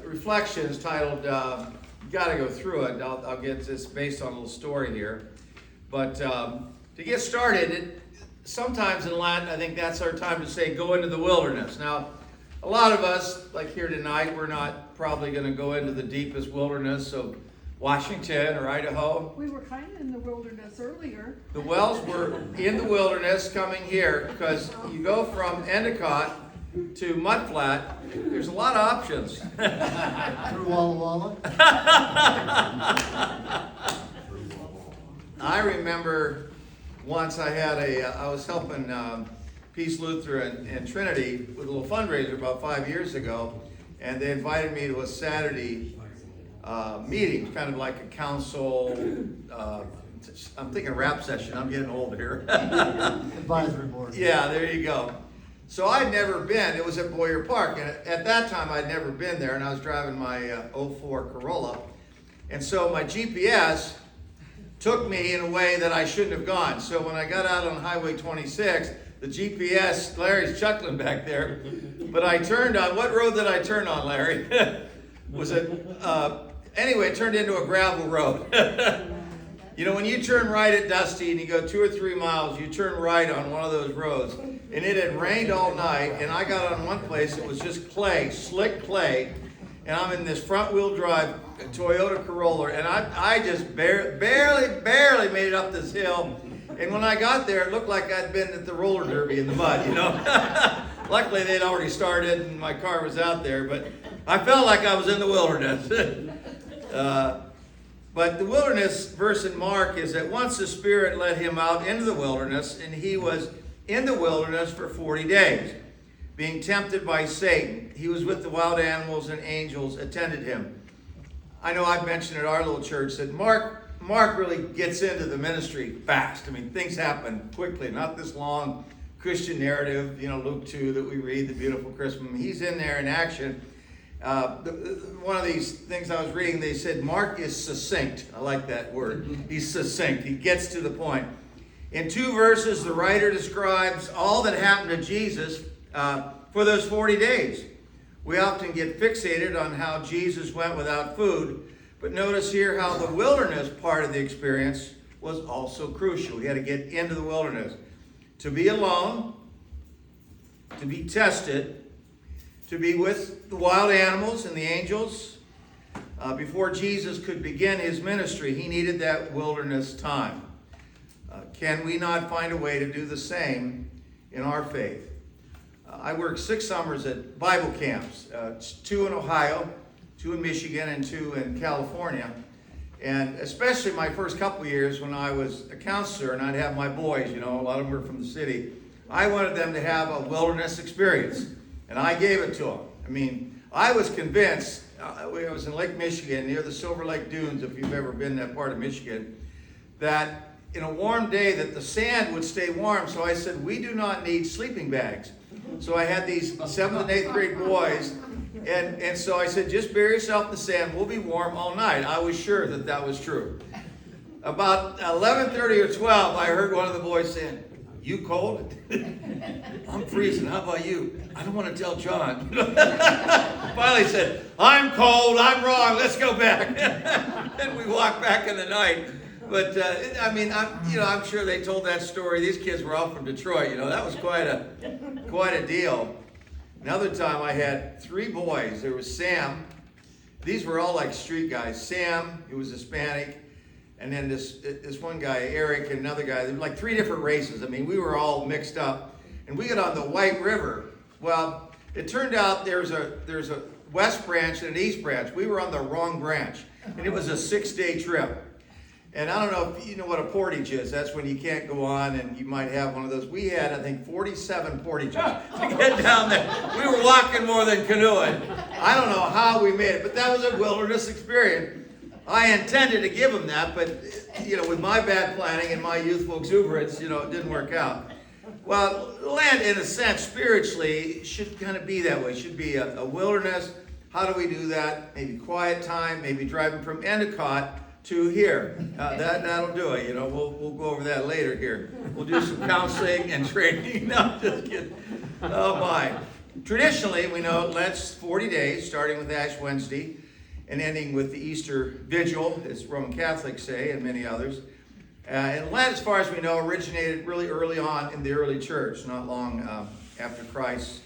reflection is titled, got to go through it. I'll get this based on a little story here. But to get started, sometimes in Lent, I think that's our time to say, go into the wilderness. Now, a lot of us, like here tonight, we're not probably going to go into the deepest wilderness of Washington or Idaho. We were kind of in the wilderness earlier. The Wells were in the wilderness coming here because you go from Endicott to Mudflat. There's a lot of options. Through Walla Walla? I remember once I was helping Peace Lutheran and Trinity with a little fundraiser about 5 years ago, and they invited me to a Saturday meeting, kind of like a council, I'm thinking rap session, I'm getting old here. Advisory board. Yeah, there you go. So I'd never been, it was at Boyer Park, and at that time I'd never been there, and I was driving my '04 Corolla, and so my GPS took me in a way that I shouldn't have gone. So when I got out on Highway 26, the GPS, Larry's chuckling back there, but I turned on, what road did I turn on, Larry? Was it, anyway, it turned into a gravel road. You know, when you turn right at Dusty and you go 2 or 3 miles, you turn right on one of those roads. And it had rained all night, and I got on one place, it was just clay, slick clay. And I'm in this front wheel drive Toyota Corolla, and I just barely made it up this hill. And when I got there, it looked like I'd been at the roller derby in the mud, you know. Luckily, they'd already started, and my car was out there, but I felt like I was in the wilderness. But the wilderness verse in Mark is that once the Spirit led him out into the wilderness, and he was in the wilderness for 40 days, being tempted by Satan. He was with the wild animals, and angels attended him. I know I've mentioned at our little church that Mark really gets into the ministry fast. I mean, things happen quickly, not this long Christian narrative, you know, Luke 2 that we read, the beautiful Christmas. He's in there in action. One of these things I was reading, they said Mark is succinct. I like that word. He's succinct. He gets to the point. In 2 verses, the writer describes all that happened to Jesus for those 40 days. We often get fixated on how Jesus went without food, but notice here how the wilderness part of the experience was also crucial. He had to get into the wilderness. To be alone, to be tested, to be with the wild animals and the angels. Before Jesus could begin his ministry, he needed that wilderness time. Can we not find a way to do the same in our faith? I worked 6 summers at Bible camps, 2 in Ohio, 2 in Michigan, and 2 in California. And especially my first couple years when I was a counselor and I'd have my boys, you know, a lot of them were from the city, I wanted them to have a wilderness experience. And I gave it to them. I mean, I was convinced, I was in Lake Michigan, near the Silver Lake Dunes, if you've ever been in that part of Michigan, that in a warm day that the sand would stay warm. So I said, we do not need sleeping bags. So I had these 7th and 8th grade boys, and so I said, just bury yourself in the sand, we'll be warm all night. I was sure that that was true. About 11:30 or 12, I heard one of the boys saying, you cold? I'm freezing. How about you? I don't want to tell John. Finally said, I'm cold. I'm wrong. Let's go back. And we walked back in the night. But I mean, I'm sure they told that story. These kids were all from Detroit. You know, that was quite a deal. Another time, I had 3 boys. There was Sam. These were all like street guys. Sam, who was Hispanic. And then this one guy, Eric, and another guy. There were like 3 different races. I mean, we were all mixed up. And we got on the White River. Well, it turned out there's a west branch and an east branch. We were on the wrong branch. And it was a 6-day trip. And I don't know if you know what a portage is. That's when you can't go on and you might have one of those. We had, I think, 47 portages to get down there. We were walking more than canoeing. I don't know how we made it, but that was a wilderness experience. I intended to give them that, but, you know, with my bad planning and my youthful exuberance, you know, it didn't work out. Well, Lent, in a sense, spiritually, should kind of be that way. It should be a wilderness. How do we do that? Maybe quiet time, maybe driving from Endicott to here. That'll do it. You know, we'll go over that later here. We'll do some counseling and training. No, just kidding. Oh, my. Traditionally, we know Lent's 40 days, starting with Ash Wednesday and ending with the Easter Vigil, as Roman Catholics say, and many others. And Lent, as far as we know, originated really early on in the early church, not long after Christ's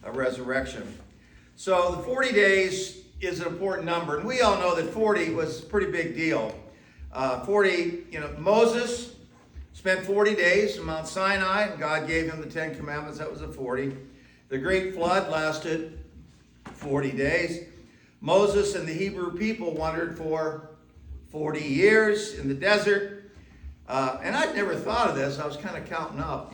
resurrection. So the 40 days is an important number, and we all know that 40 was a pretty big deal. 40, Moses spent 40 days on Mount Sinai, and God gave him the 10 Commandments. That was a 40. The Great Flood lasted 40 days. Moses and the Hebrew people wandered for 40 years in the desert. And I'd never thought of this. I was kind of counting up,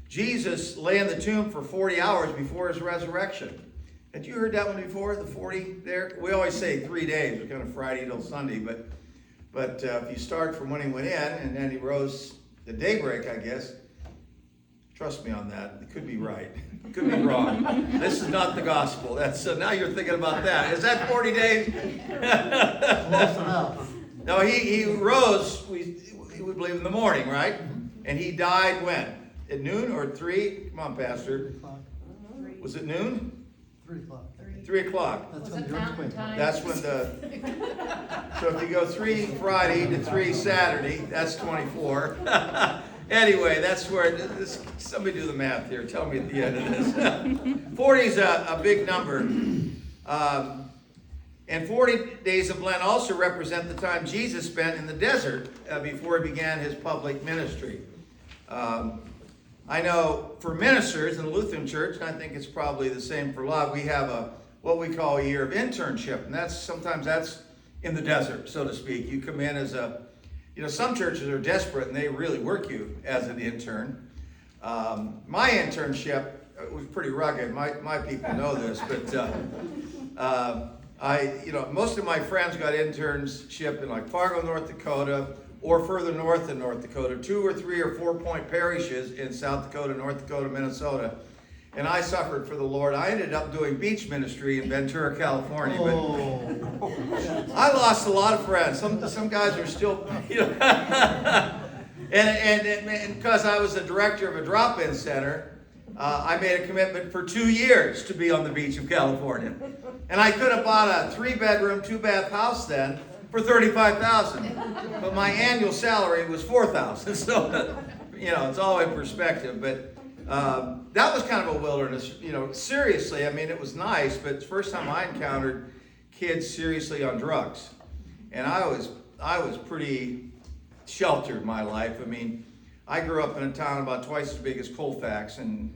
Jesus lay in the tomb for 40 hours before his resurrection. Had you heard that one before, the 40 there? We always say 3 days. We're kind of Friday till Sunday. But if you start from when he went in and then he rose at daybreak, I guess, trust me on that. It could be right. It could be wrong. This is not the gospel. That's now you're thinking about that. Is that 40 days? Close enough. No, he rose, we would believe, in the morning, right? And he died when? At noon or 3? Come on, Pastor. 3 o'clock. Was it noon? 3 o'clock. 3 o'clock. That's Was when it the earthquake mountain time? That's when so if you go 3 Friday to 3 Saturday, that's 24. Anyway, that's where, somebody do the math here. Tell me at the end of this. 40 is a big number. And 40 days of Lent also represent the time Jesus spent in the desert before he began his public ministry. I know for ministers in the Lutheran Church, and I think it's probably the same for a lot, we have what we call a year of internship. And sometimes that's in the desert, so to speak. You come in as some churches are desperate and they really work you as an intern. My internship was pretty rugged. My people know this, but most of my friends got internship in like Fargo, North Dakota, or further north in North Dakota, 2 or 3 or 4 point parishes in South Dakota, North Dakota, Minnesota. And I suffered for the Lord. I ended up doing beach ministry in Ventura, California. But I lost a lot of friends. Some guys are still, and because I was the director of a drop-in center, I made a commitment for 2 years to be on the beach of California. And I could have bought a 3-bedroom, 2-bath house then for $35,000. But my annual salary was $4,000. So, it's all in perspective. But that was kind of a wilderness. Seriously, it was nice, but it's the first time I encountered kids seriously on drugs. And I was pretty sheltered in my life. I grew up in a town about twice as big as Colfax, and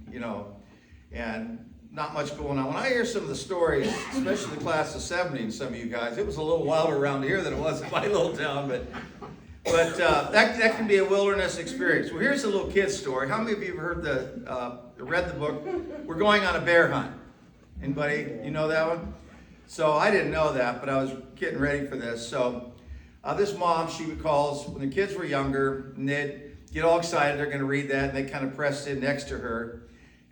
not much going on. When I hear some of the stories, especially the class of '70 and some of you guys, it was a little wilder around here than it was in my little town, but that can be a wilderness experience. Well, here's a little kid's story. How many of you have heard read the book, We're Going on a Bear Hunt? Anybody, you know that one? So I didn't know that, but I was getting ready for this. So this mom, she recalls when the kids were younger, and they'd get all excited, they're going to read that, and they kind of pressed in next to her.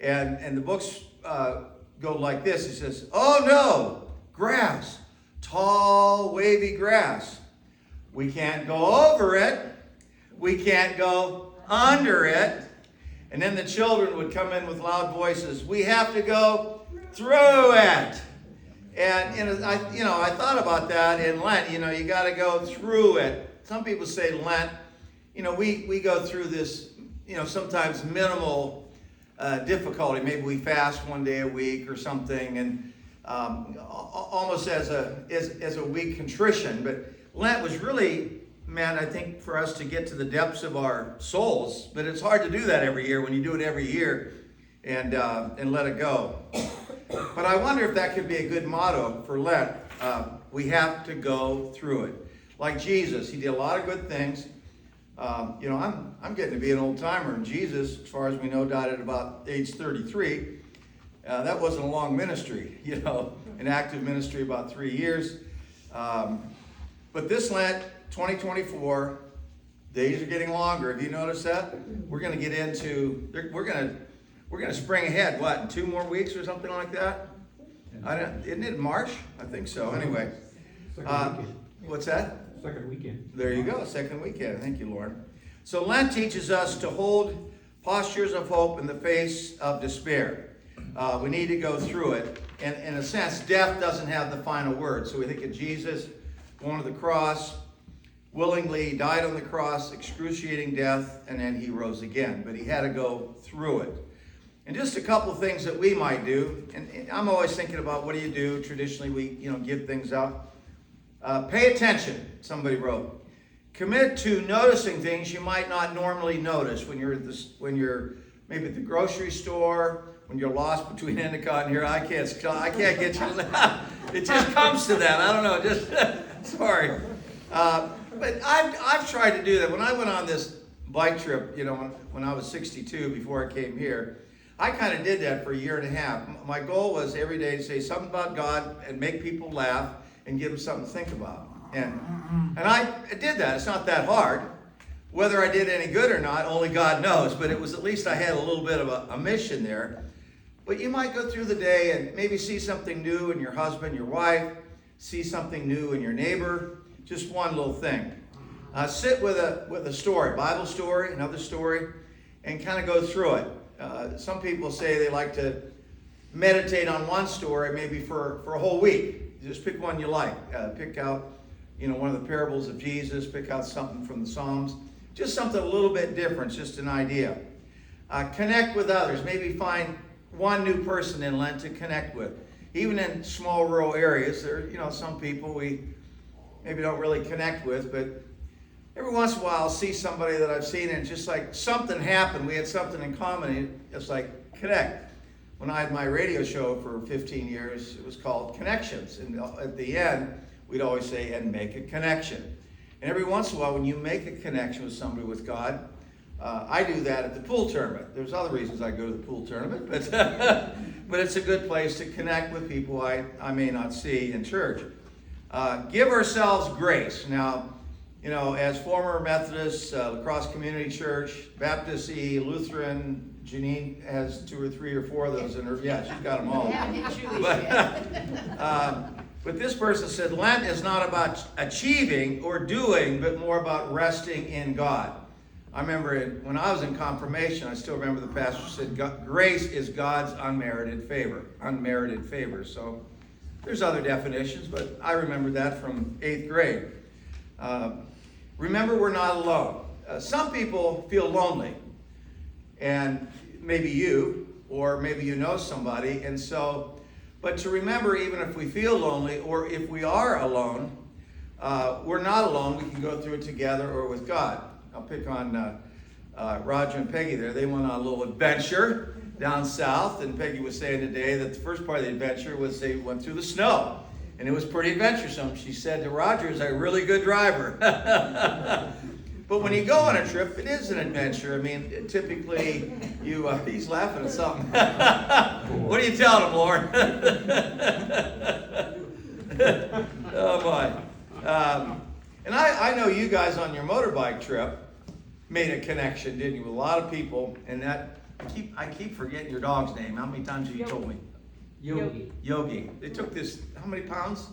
And the books go like this. It says, "Oh no, grass, tall, wavy grass. We can't go over it. We can't go under it." And then the children would come in with loud voices, "We have to go through it." And I thought about that in Lent. You got to go through it. Some people say Lent. We go through this. Sometimes minimal difficulty. Maybe we fast 1 day a week or something, and almost as a week contrition. But Lent was really meant, I think, for us to get to the depths of our souls. But it's hard to do that every year when you do it every year and let it go. But I wonder if that could be a good motto for Lent. We have to go through it. Like Jesus, he did a lot of good things. I'm getting to be an old timer, and Jesus, as far as we know, died at about age 33. That wasn't a long ministry, an active ministry about 3 years. But this Lent, 2024, days are getting longer. Have you noticed that? We're going to get into, we're going to spring ahead, what, in 2 more weeks or something like that? Isn't it March? I think so. Anyway. What's that? Second weekend. There you go, second weekend. Thank you, Lord. So Lent teaches us to hold postures of hope in the face of despair. We need to go through it. And in a sense, death doesn't have the final word. So we think of Jesus going to the cross, willingly died on the cross, excruciating death, and then he rose again. But he had to go through it. And just a couple of things that we might do. And I'm always thinking about what do you do? Traditionally, we give things out. Pay attention, somebody wrote. Commit to noticing things you might not normally notice when you're maybe at the grocery store, when you're lost between Endicott and here. I can't get you. It just comes to that. I don't know. Just sorry. But I've tried to do that. When I went on this bike trip, when I was 62, before I came here, I kind of did that for a year and a half. My goal was every day to say something about God and make people laugh and give them something to think about. And I did that. It's not that hard. Whether I did any good or not, only God knows. But it was at least I had a little bit of a mission there. But you might go through the day and maybe see something new in your husband, your wife, see something new in your neighbor. Just one little thing. Sit with a story, Bible story, another story, and kind of go through it. Some people say they like to meditate on one story maybe for a whole week. Just pick one you like. Pick out, one of the parables of Jesus. Pick out something from the Psalms. Just something a little bit different, just an idea. Connect with others. Maybe find one new person in Lent to connect with. Even in small rural areas, there are, some people we maybe don't really connect with, but every once in a while I'll see somebody that I've seen and just like something happened. We had something in common. And it's like connect. When I had my radio show for 15 years, it was called Connections. And at the end, we'd always say, and make a connection. And every once in a while, when you make a connection with somebody with God, I do that at the pool tournament. There's other reasons I go to the pool tournament, but but it's a good place to connect with people I may not see in church. Give ourselves grace. Now, as former Methodist, La Crosse Community Church, Baptist, Lutheran, Janine has 2 or 3 or 4 of those in her. Yeah, she's got them all. But this person said, Lent is not about achieving or doing, but more about resting in God. I remember when I was in confirmation, I still remember the pastor said, grace is God's unmerited favor. Unmerited favor. So there's other definitions, but I remember that from 8th grade. Remember, we're not alone. Some people feel lonely, and maybe you, or maybe you know somebody, and so, but to remember, even if we feel lonely, or if we are alone, we're not alone. We can go through it together or with God. I'll pick on Roger and Peggy there. They went on a little adventure down south, and Peggy was saying today that the first part of the adventure was they went through the snow, and it was pretty adventuresome. She said to Roger, "Is a really good driver." But when you go on a trip, it is an adventure. I mean, typically, he's laughing at something. What are you telling him, Lauren? Oh, boy. And I know you guys on your motorbike trip made a connection, didn't you, with a lot of people. And that, I keep forgetting your dog's name. How many times have you told me? Yogi. They took this, how many pounds?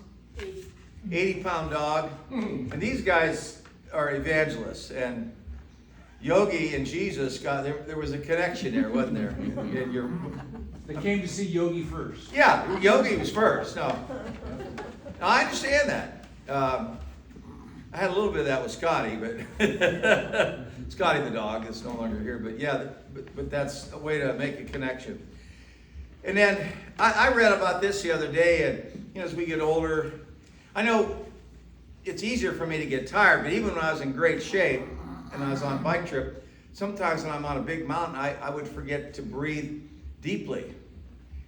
80-pound dog. And these guys are evangelists. And Yogi and Jesus there was a connection there, wasn't there? They came to see Yogi first. Yeah, Yogi was first. No, I understand that. I had a little bit of that with Scotty, but Scotty the dog is no longer here. But yeah, but that's a way to make a connection. And then I read about this the other day, and as we get older, I know it's easier for me to get tired. But even when I was in great shape and I was on a bike trip, sometimes when I'm on a big mountain, I would forget to breathe deeply.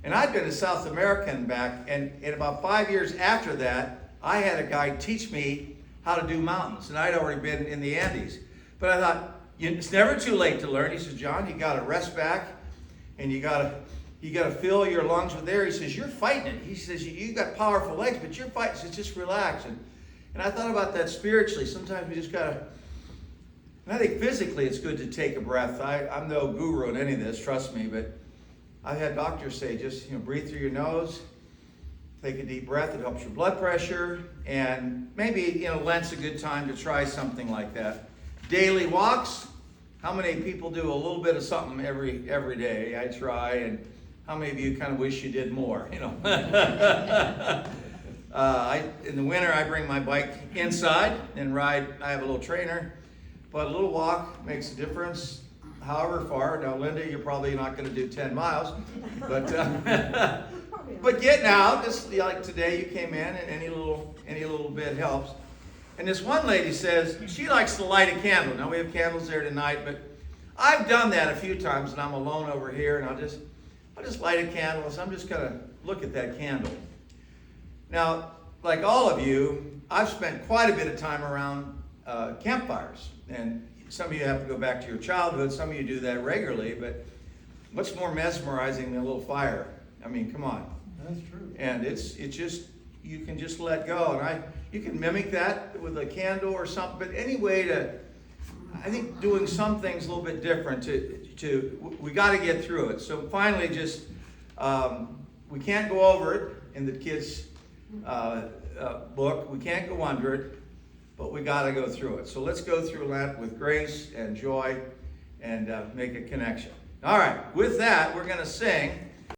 And I'd been to South America and back, and about 5 years after that, I had a guy teach me how to do mountains, and I'd already been in the Andes. But I thought, it's never too late to learn. He says, John, you got to rest back, and you got to fill your lungs with air. He says, you're fighting it. He says, you got powerful legs, but you're fighting. He says, just relax. And I thought about that spiritually. Sometimes we just got to, and I think physically it's good to take a breath. I'm no guru in any of this, trust me, but I've had doctors say, just breathe through your nose. Take a deep breath. It helps your blood pressure. And maybe, Lent's a good time to try something like that. Daily walks. How many people do a little bit of something every day? I try. And How many of you kind of wish you did more, you know? In the winter, I bring my bike inside and ride. I have a little trainer, but a little walk makes a difference, however far. Now, Linda, you're probably not going to do 10 miles, but but getting out, just like today, you came in, and any little bit helps. And this one lady says she likes to light a candle. Now, we have candles there tonight, but I've done that a few times, and I'm alone over here, and I'll just light a candle, so I'm just going to look at that candle. Now, like all of you, I've spent quite a bit of time around campfires, and some of you have to go back to your childhood, some of you do that regularly, but what's more mesmerizing than a little fire? I mean, come on. That's true. And it's just, you can just let go, and you can mimic that with a candle or something, but any way to, I think doing some things a little bit different we got to get through it. So finally, just we can't go over it in the kids' book. We can't go under it, but we got to go through it. So let's go through Lent with grace and joy and make a connection. All right. With that, we're going to sing.